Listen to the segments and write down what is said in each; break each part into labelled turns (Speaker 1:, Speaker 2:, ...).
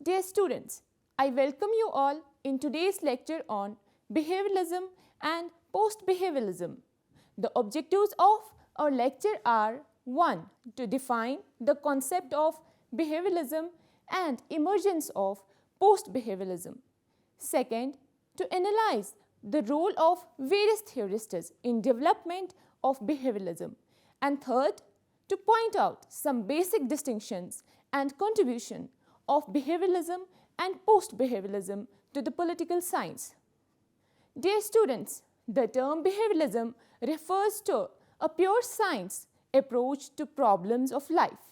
Speaker 1: Dear students, I welcome you all in today's lecture on behavioralism and post-behavioralism. The objectives of our lecture are 1. To define the concept of behavioralism and emergence of post-behavioralism. Second, to analyze the role of various theorists in development of behavioralism. And third, to point out some basic distinctions and contribution of behavioralism and post-behavioralism to the political science. Dear students, the term behavioralism refers to a pure science approach to problems of life.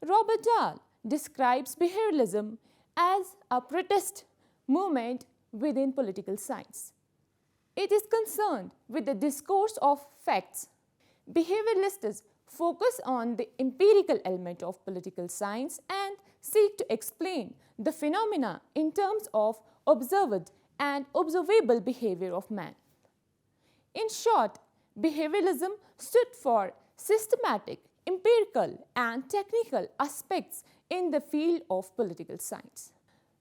Speaker 1: Robert Dahl describes behavioralism as a protest movement within political science. It is concerned with the discourse of facts. Behavioralists focus on the empirical element of political science and seek to explain the phenomena in terms of observed and observable behavior of man. In short, behavioralism stood for systematic, empirical and technical aspects in the field of political science.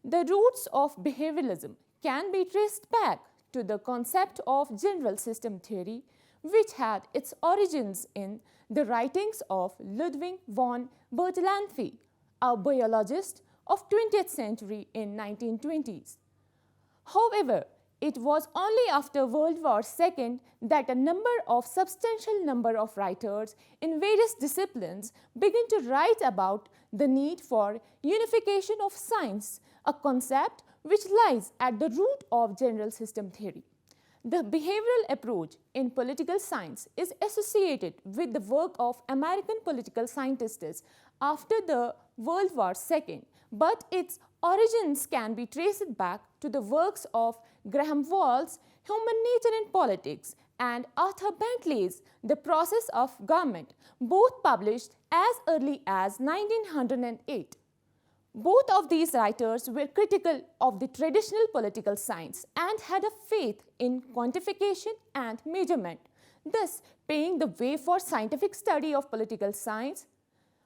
Speaker 1: The roots of behavioralism can be traced back to the concept of general system theory, which had its origins in the writings of Ludwig von Bertalanffy, a biologist of 20th century in 1920s. However, it was only after World War II that a substantial number of writers in various disciplines began to write about the need for unification of science, a concept which lies at the root of general system theory. The behavioral approach in political science is associated with the work of American political scientists after the World War II, but its origins can be traced back to the works of Graham Wall's Human Nature in Politics and Arthur Bentley's The Process of Government, both published as early as 1908. Both of these writers were critical of the traditional political science and had a faith in quantification and measurement, thus paving the way for scientific study of political science.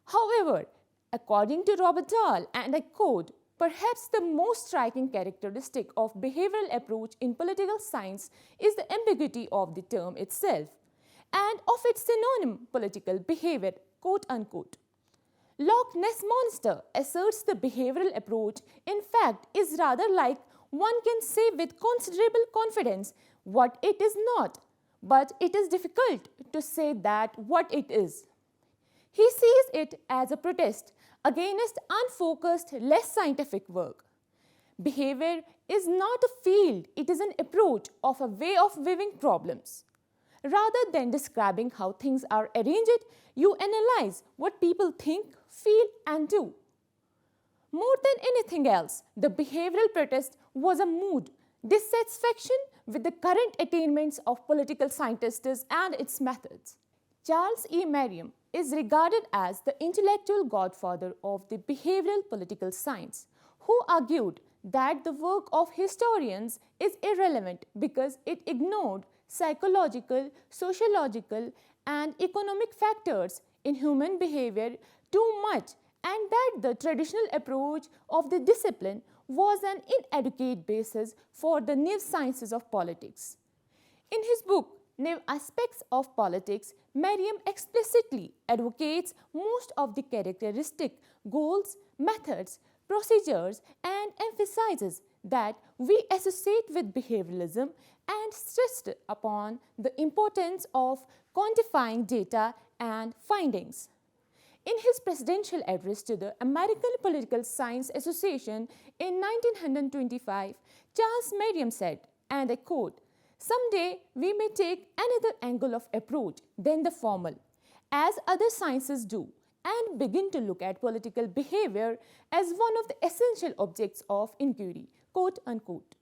Speaker 1: However, according to Robert Dahl, and I quote, "Perhaps the most striking characteristic of behavioral approach in political science is the ambiguity of the term itself and of its synonym political behavior," quote unquote. Loch Ness Monster asserts the behavioral approach, in fact, is rather like one can say with considerable confidence what it is not, but it is difficult to say that what it is. He sees it as a protest against unfocused, less scientific work. Behavior is not a field, it is an approach of a way of viewing problems. Rather than describing how things are arranged, you analyze what people think, feel and do. More than anything else, the behavioral protest was a mood, dissatisfaction with the current attainments of political scientists and its methods. Charles E. Merriam is regarded as the intellectual godfather of the behavioral political science, who argued that the work of historians is irrelevant because it ignored psychological, sociological and economic factors in human behavior too much, and that the traditional approach of the discipline was an inadequate basis for the new sciences of politics. In his book, New Aspects of Politics, Merriam explicitly advocates most of the characteristic goals, methods, procedures and emphasizes that we associate with behavioralism and stressed upon the importance of quantifying data and findings. In his presidential address to the American Political Science Association in 1925, Charles Merriam said, and I quote, "Someday we may take another angle of approach than the formal, as other sciences do, and begin to look at political behavior as one of the essential objects of inquiry," quote unquote.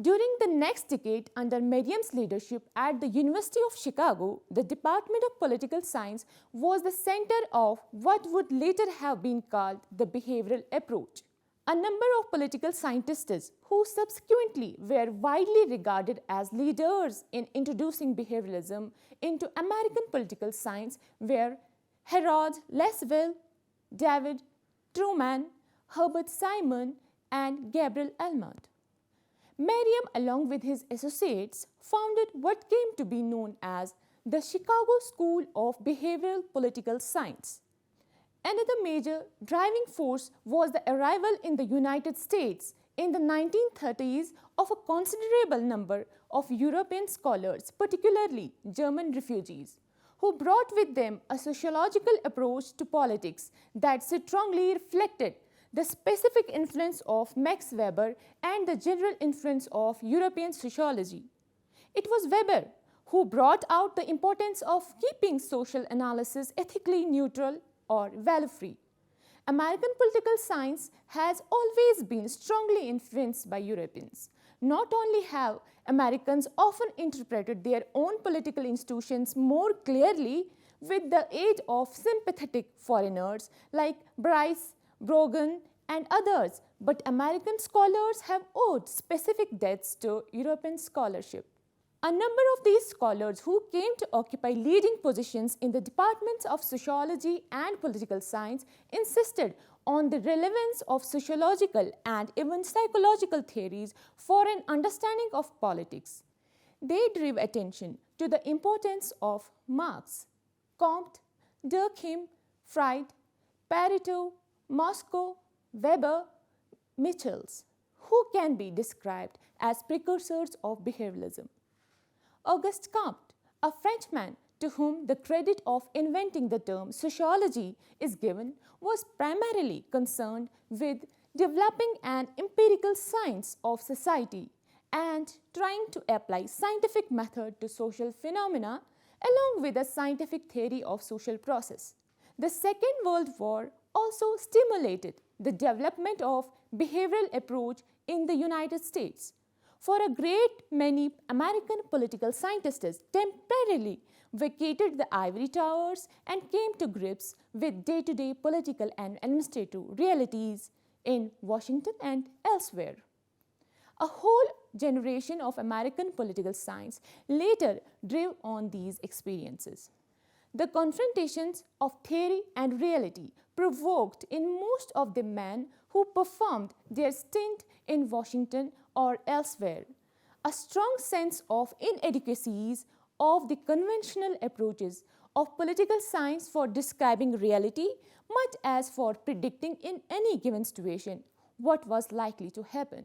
Speaker 1: During the next decade, under Merriam's leadership at the University of Chicago, the Department of Political Science was the center of what would later have been called the behavioral approach. A number of political scientists who subsequently were widely regarded as leaders in introducing behavioralism into American political science were Harold Lasswell, David Truman, Herbert Simon, and Gabriel Almond. Merriam, along with his associates, founded what came to be known as the Chicago School of Behavioral Political Science. Another major driving force was the arrival in the United States in the 1930s of a considerable number of European scholars, particularly German refugees, who brought with them a sociological approach to politics that strongly reflected the specific influence of Max Weber and the general influence of European sociology. It was Weber who brought out the importance of keeping social analysis ethically neutral or value-free. American political science has always been strongly influenced by Europeans. Not only have Americans often interpreted their own political institutions more clearly with the aid of sympathetic foreigners like Bryce, Brogan, and others, but American scholars have owed specific debts to European scholarship. A number of these scholars who came to occupy leading positions in the departments of sociology and political science insisted on the relevance of sociological and even psychological theories for an understanding of politics. They drew attention to the importance of Marx, Comte, Durkheim, Freud, Pareto, Moscow, Weber, Michels, who can be described as precursors of behavioralism. Auguste Comte, a Frenchman to whom the credit of inventing the term sociology is given, was primarily concerned with developing an empirical science of society and trying to apply scientific method to social phenomena along with a scientific theory of social process. The Second World War also stimulated the development of behavioral approach in the United States. For a great many American political scientists temporarily vacated the ivory towers and came to grips with day-to-day political and administrative realities in Washington and elsewhere. A whole generation of American political science later drew on these experiences. The confrontations of theory and reality provoked in most of the men who performed their stint in Washington or elsewhere a strong sense of inadequacies of the conventional approaches of political science for describing reality, much as for predicting in any given situation what was likely to happen.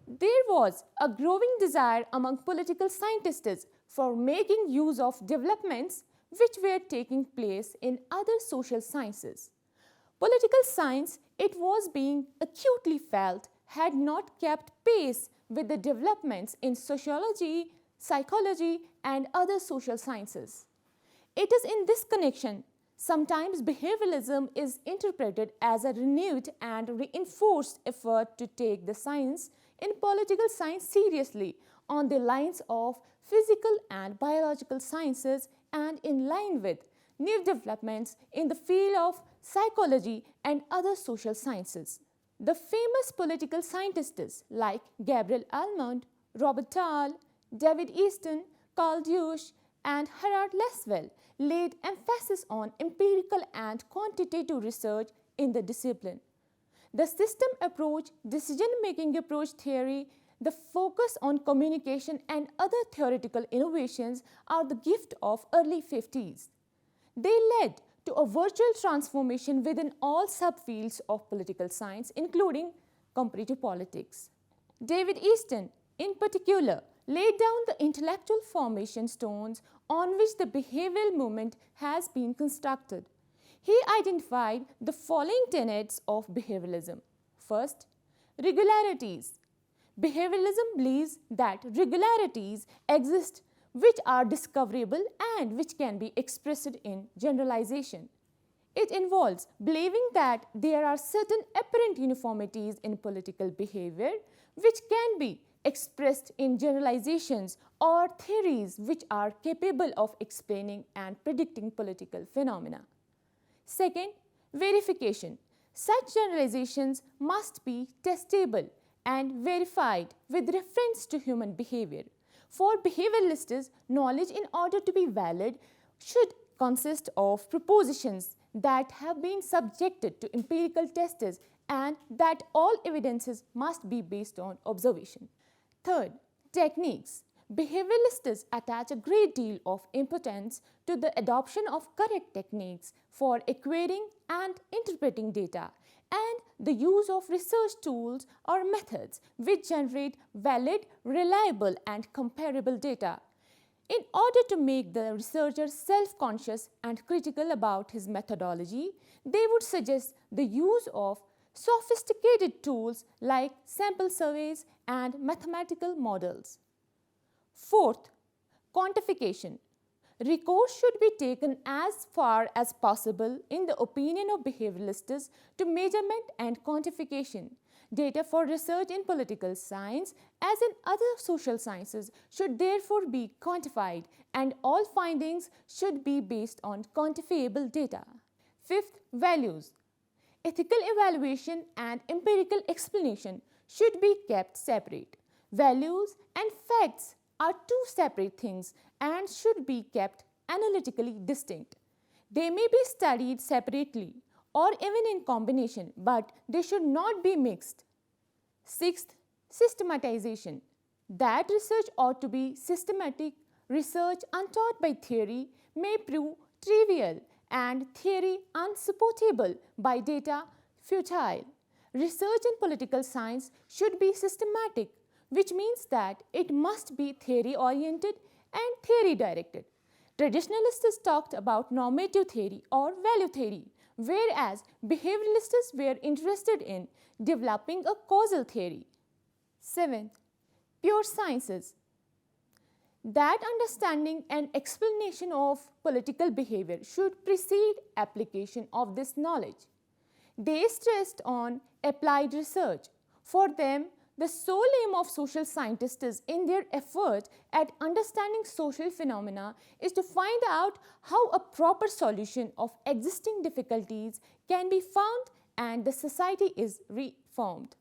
Speaker 1: There was a growing desire among political scientists for making use of developments which were taking place in other social sciences. Political science, it was being acutely felt, had not kept pace with the developments in sociology, psychology, and other social sciences. It is in this connection, sometimes behavioralism is interpreted as a renewed and reinforced effort to take the science in political science seriously on the lines of physical and biological sciences and in line with new developments in the field of psychology and other social sciences. The famous political scientists like Gabriel Almond, Robert Dahl, David Easton, Carl Deutsch, and Gerhard Laswell laid emphasis on empirical and quantitative research in the discipline. The system approach, decision-making approach theory, the focus on communication and other theoretical innovations are the gift of early 50s. They led to a virtual transformation within all subfields of political science, including comparative politics. David Easton, in particular, laid down the intellectual formation stones on which the behavioral movement has been constructed. He identified the following tenets of behavioralism. First, regularities. Behavioralism believes that regularities exist which are discoverable and which can be expressed in generalization. It involves believing that there are certain apparent uniformities in political behavior which can be expressed in generalizations or theories which are capable of explaining and predicting political phenomena. Second, verification. Such generalizations must be testable and verified with reference to human behavior. For behavioralists, knowledge in order to be valid should consist of propositions that have been subjected to empirical tests and that all evidences must be based on observation. Third, techniques. Behavioralists attach a great deal of importance to the adoption of correct techniques for acquiring and interpreting data and the use of research tools or methods which generate valid, reliable, and comparable data. In order to make the researcher self-conscious and critical about his methodology, they would suggest the use of sophisticated tools like sample surveys and mathematical models. Fourth, quantification. Recourse should be taken as far as possible, in the opinion of behavioralists, to measurement and quantification. Data for research in political science, as in other social sciences, should therefore be quantified, and all findings should be based on quantifiable data. Fifth, values. Ethical evaluation and empirical explanation should be kept separate. Values and facts are two separate things and should be kept analytically distinct. They may be studied separately or even in combination, but they should not be mixed. Sixth, systematization. That research ought to be systematic. Research untaught by theory may prove trivial and theory unsupportable by data futile. Research in political science should be systematic, which means that it must be theory-oriented and theory-directed. Traditionalists talked about normative theory or value theory, whereas behavioralists were interested in developing a causal theory. Seventh, pure sciences. That understanding and explanation of political behavior should precede application of this knowledge. They stressed on applied research. For them, the sole aim of social scientists in their effort at understanding social phenomena is to find out how a proper solution of existing difficulties can be found and the society is reformed.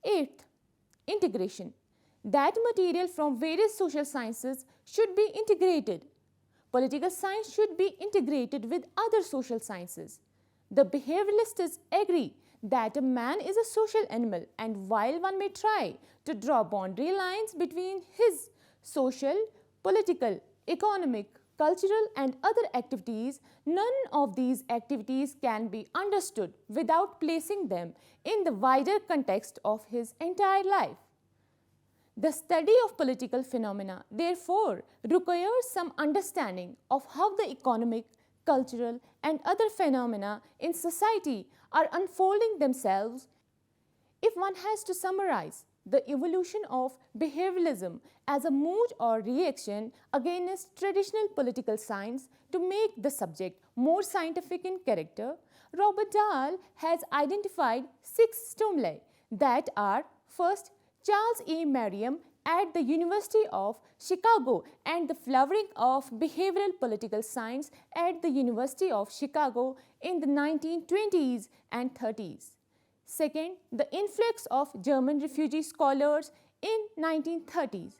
Speaker 1: Eighth, integration. That material from various social sciences should be integrated. Political science should be integrated with other social sciences. The behavioralists agree that a man is a social animal, and while one may try to draw boundary lines between his social, political, economic, cultural and other activities, none of these activities can be understood without placing them in the wider context of his entire life. The study of political phenomena, therefore, requires some understanding of how the economic, cultural and other phenomena in society are unfolding themselves. If one has to summarize the evolution of behavioralism as a mood or reaction against traditional political science to make the subject more scientific in character, Robert Dahl has identified 6 stimuli that are: first, Charles A. Merriam at the University of Chicago and the flowering of behavioral political science at the University of Chicago in the 1920s and 30s. Second, the influx of German refugee scholars in 1930s.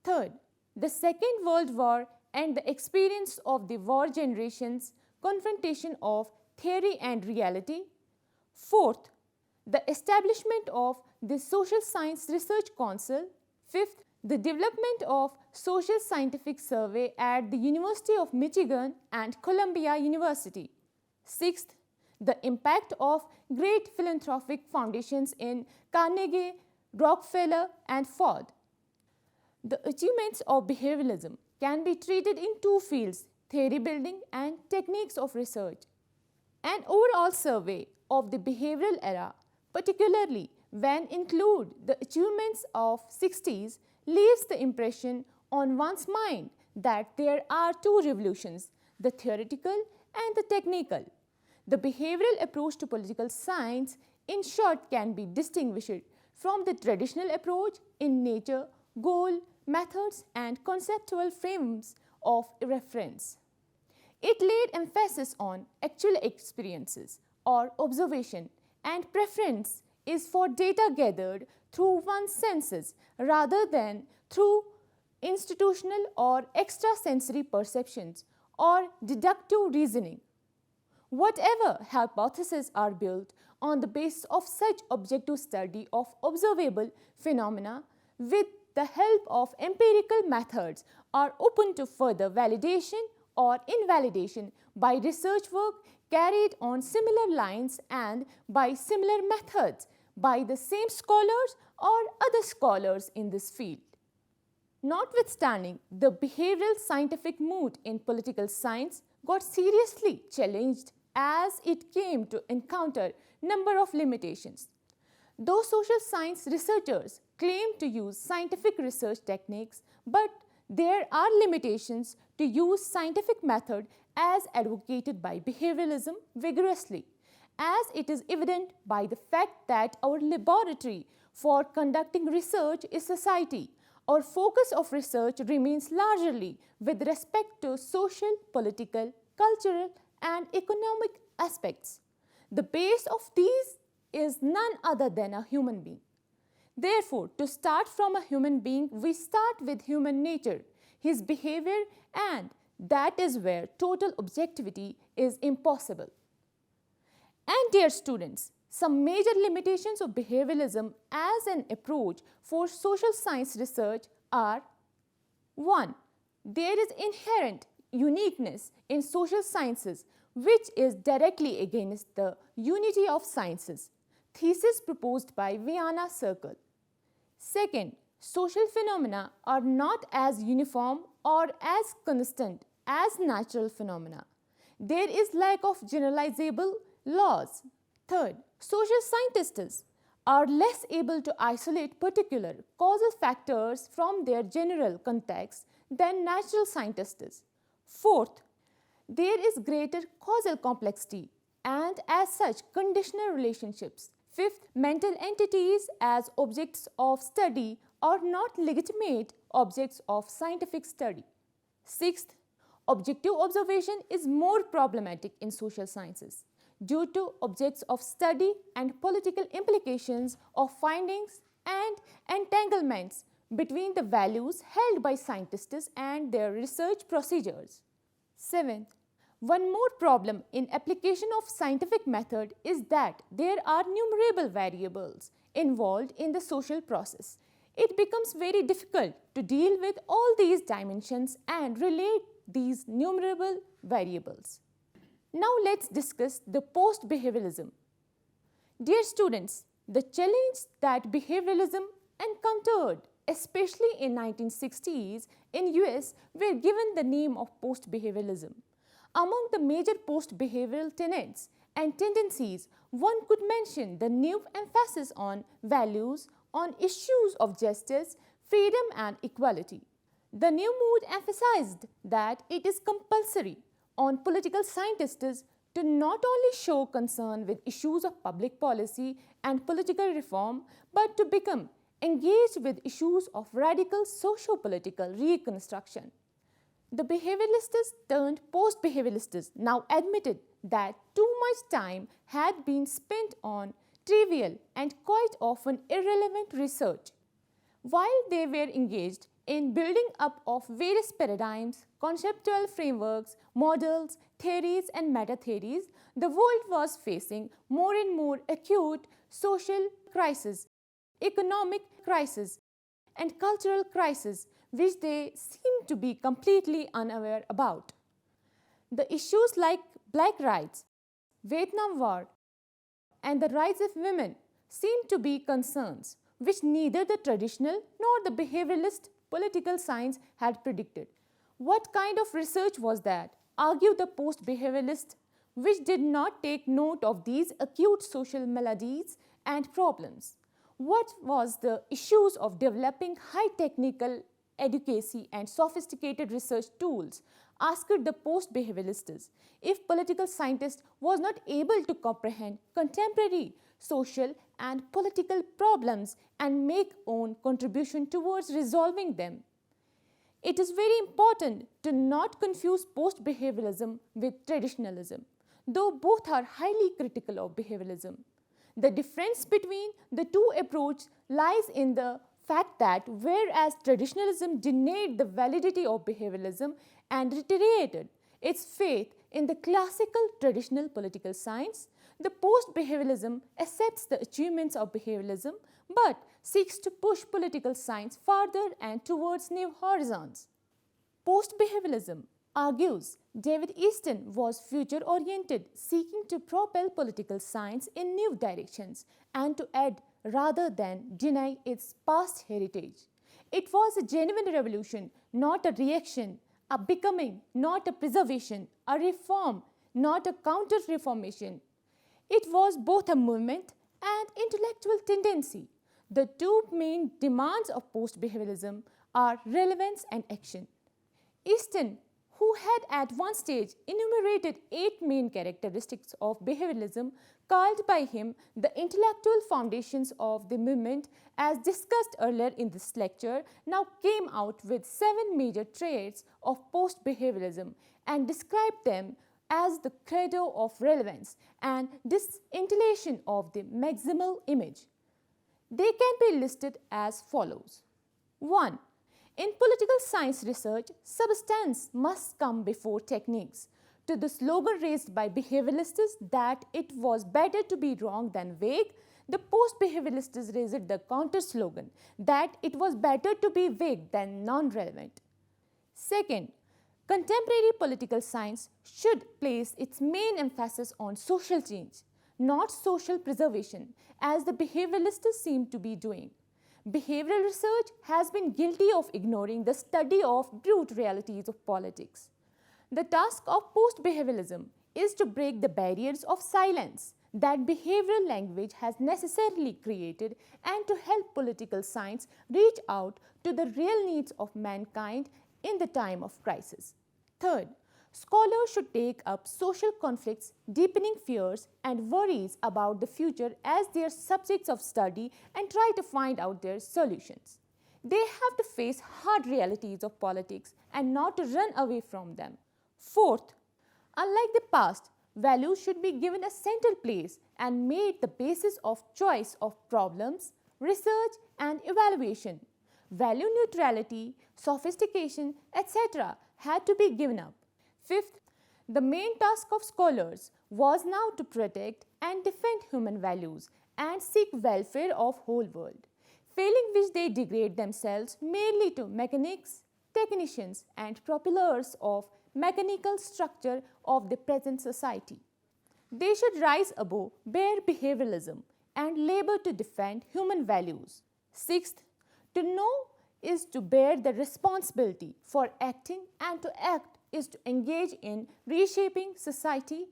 Speaker 1: Third, the Second World War and the experience of the war generations, confrontation of theory and reality. Fourth, the establishment of the Social Science Research Council. Fifth, the development of Social Scientific Survey at the University of Michigan and Columbia University. Sixth, the impact of great philanthropic foundations in Carnegie, Rockefeller and Ford. The achievements of behavioralism can be treated in 2 fields: theory building and techniques of research. An overall survey of the behavioral era, particularly when include the achievements of 60s, leaves the impression on one's mind that there are 2 revolutions, the theoretical and the technical. The behavioral approach to political science, in short, can be distinguished from the traditional approach in nature, goal, methods and conceptual frames of reference. It laid emphasis on actual experiences or observation, and preference is for data gathered through one's senses rather than through institutional or extrasensory perceptions or deductive reasoning. Whatever hypotheses are built on the basis of such objective study of observable phenomena with the help of empirical methods are open to further validation or invalidation by research work carried on similar lines and by similar methods by the same scholars or other scholars in this field. Notwithstanding, the behavioral scientific mood in political science got seriously challenged as it came to encounter number of limitations. Though social science researchers claim to use scientific research techniques, but there are limitations to use scientific method as advocated by behavioralism vigorously, as it is evident by the fact that our laboratory for conducting research is society. Our focus of research remains largely with respect to social, political, cultural, and economic aspects. The base of these is none other than a human being. Therefore, to start from a human being, we start with human nature, his behavior, and that is where total objectivity is impossible. And dear students, some major limitations of behavioralism as an approach for social science research are: 1. There is inherent uniqueness in social sciences which is directly against the unity of sciences, thesis proposed by Vienna Circle. Second, social phenomena are not as uniform or as constant as natural phenomena. There is lack of generalizable laws. Third, social scientists are less able to isolate particular causal factors from their general context than natural scientists. Fourth, there is greater causal complexity and as such conditional relationships. Fifth, mental entities as objects of study are not legitimate objects of scientific study. Sixth, objective observation is more problematic in social sciences due to objects of study and political implications of findings and entanglements between the values held by scientists and their research procedures. Seventh, one more problem in application of scientific method is that there are numerable variables involved in the social process. It becomes very difficult to deal with all these dimensions and relate these numerable variables. Now let's discuss the post-behavioralism. Dear students, the challenge that behavioralism encountered, especially in 1960s in US, were given the name of post-behavioralism. Among the major post-behavioral tenets and tendencies, one could mention the new emphasis on values, on issues of justice, freedom and equality. The new mood emphasized that it is compulsory on political scientists to not only show concern with issues of public policy and political reform, but to become engaged with issues of radical socio-political reconstruction. The behavioralists turned post-behavioralists now admitted that too much time had been spent on trivial and quite often irrelevant research. While they were engaged in building up of various paradigms, conceptual frameworks, models, theories and meta-theories, the world was facing more and more acute social crises, economic crises and cultural crises which they seemed to be completely unaware about. The issues like black rights, Vietnam War and the rights of women seemed to be concerns which neither the traditional nor the behavioralist political science had predicted. What kind of research was that, argued the post-behavioralist, which did not take note of these acute social maladies and problems? What was the issues of developing high technical advocacy and sophisticated research tools, asked the post-behavioralists, if political scientist was not able to comprehend contemporary social and political problems and make own contribution towards resolving them. It is very important to not confuse post-behavioralism with traditionalism, though both are highly critical of behavioralism. The difference between the two approaches lies in the fact that whereas traditionalism denied the validity of behavioralism and reiterated its faith In the classical traditional political science, the post-behavioralism accepts the achievements of behavioralism but seeks to push political science further and towards new horizons. Post-behavioralism argues David Easton was future-oriented, seeking to propel political science in new directions and to add rather than deny its past heritage. It was a genuine revolution, not a reaction, a becoming, not a preservation, a reform, not a counter-reformation. It was both a movement and intellectual tendency. The two main demands of post-behavioralism are relevance and action. Easton, who had at one stage enumerated 8 main characteristics of behavioralism, called by him the intellectual foundations of the movement, as discussed earlier in this lecture, now came out with 7 major traits of post-behavioralism and described them as the credo of relevance and disintegration of the maximal image. They can be listed as follows. 1. In political science research, substance must come before techniques. To the slogan raised by behavioralists that it was better to be wrong than vague, the post-behavioralists raised the counter-slogan that it was better to be vague than non-relevant. Second, contemporary political science should place its main emphasis on social change, not social preservation, as the behavioralists seem to be doing. Behavioral research has been guilty of ignoring the study of brute realities of politics. The task of post-behavioralism is to break the barriers of silence that behavioral language has necessarily created and to help political science reach out to the real needs of mankind in the time of crisis. Third, scholars should take up social conflicts, deepening fears and worries about the future as their subjects of study and try to find out their solutions. They have to face hard realities of politics and not to run away from them. Fourth, unlike the past, values should be given a central place and made the basis of choice of problems, research and evaluation. Value neutrality, sophistication, etc. had to be given up. Fifth, the main task of scholars was now to protect and defend human values and seek welfare of whole world, failing which they degrade themselves merely to mechanics, technicians and propellers of mechanical structure of the present society. They should rise above bare behavioralism and labor to defend human values. Sixth, to know is to bear the responsibility for acting, and to act is to engage in reshaping society.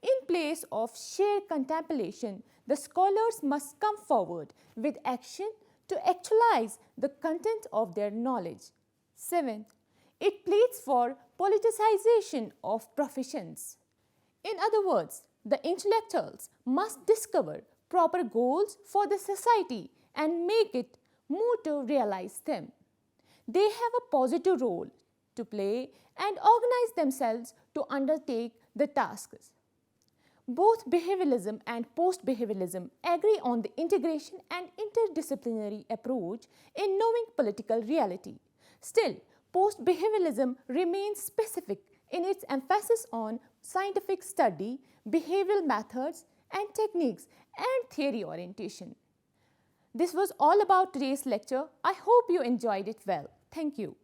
Speaker 1: In place of sheer contemplation, the scholars must come forward with action to actualize the content of their knowledge. Seventh, it pleads for politicization of professions. In other words, the intellectuals must discover proper goals for the society and make it move to realize them. They have a positive role to play and organize themselves to undertake the tasks. Both behavioralism and post-behavioralism agree on the integration and interdisciplinary approach in knowing political reality. Still, post-behavioralism remains specific in its emphasis on scientific study, behavioral methods and techniques, and theory orientation. This was all about today's lecture. I hope you enjoyed it well. Thank you.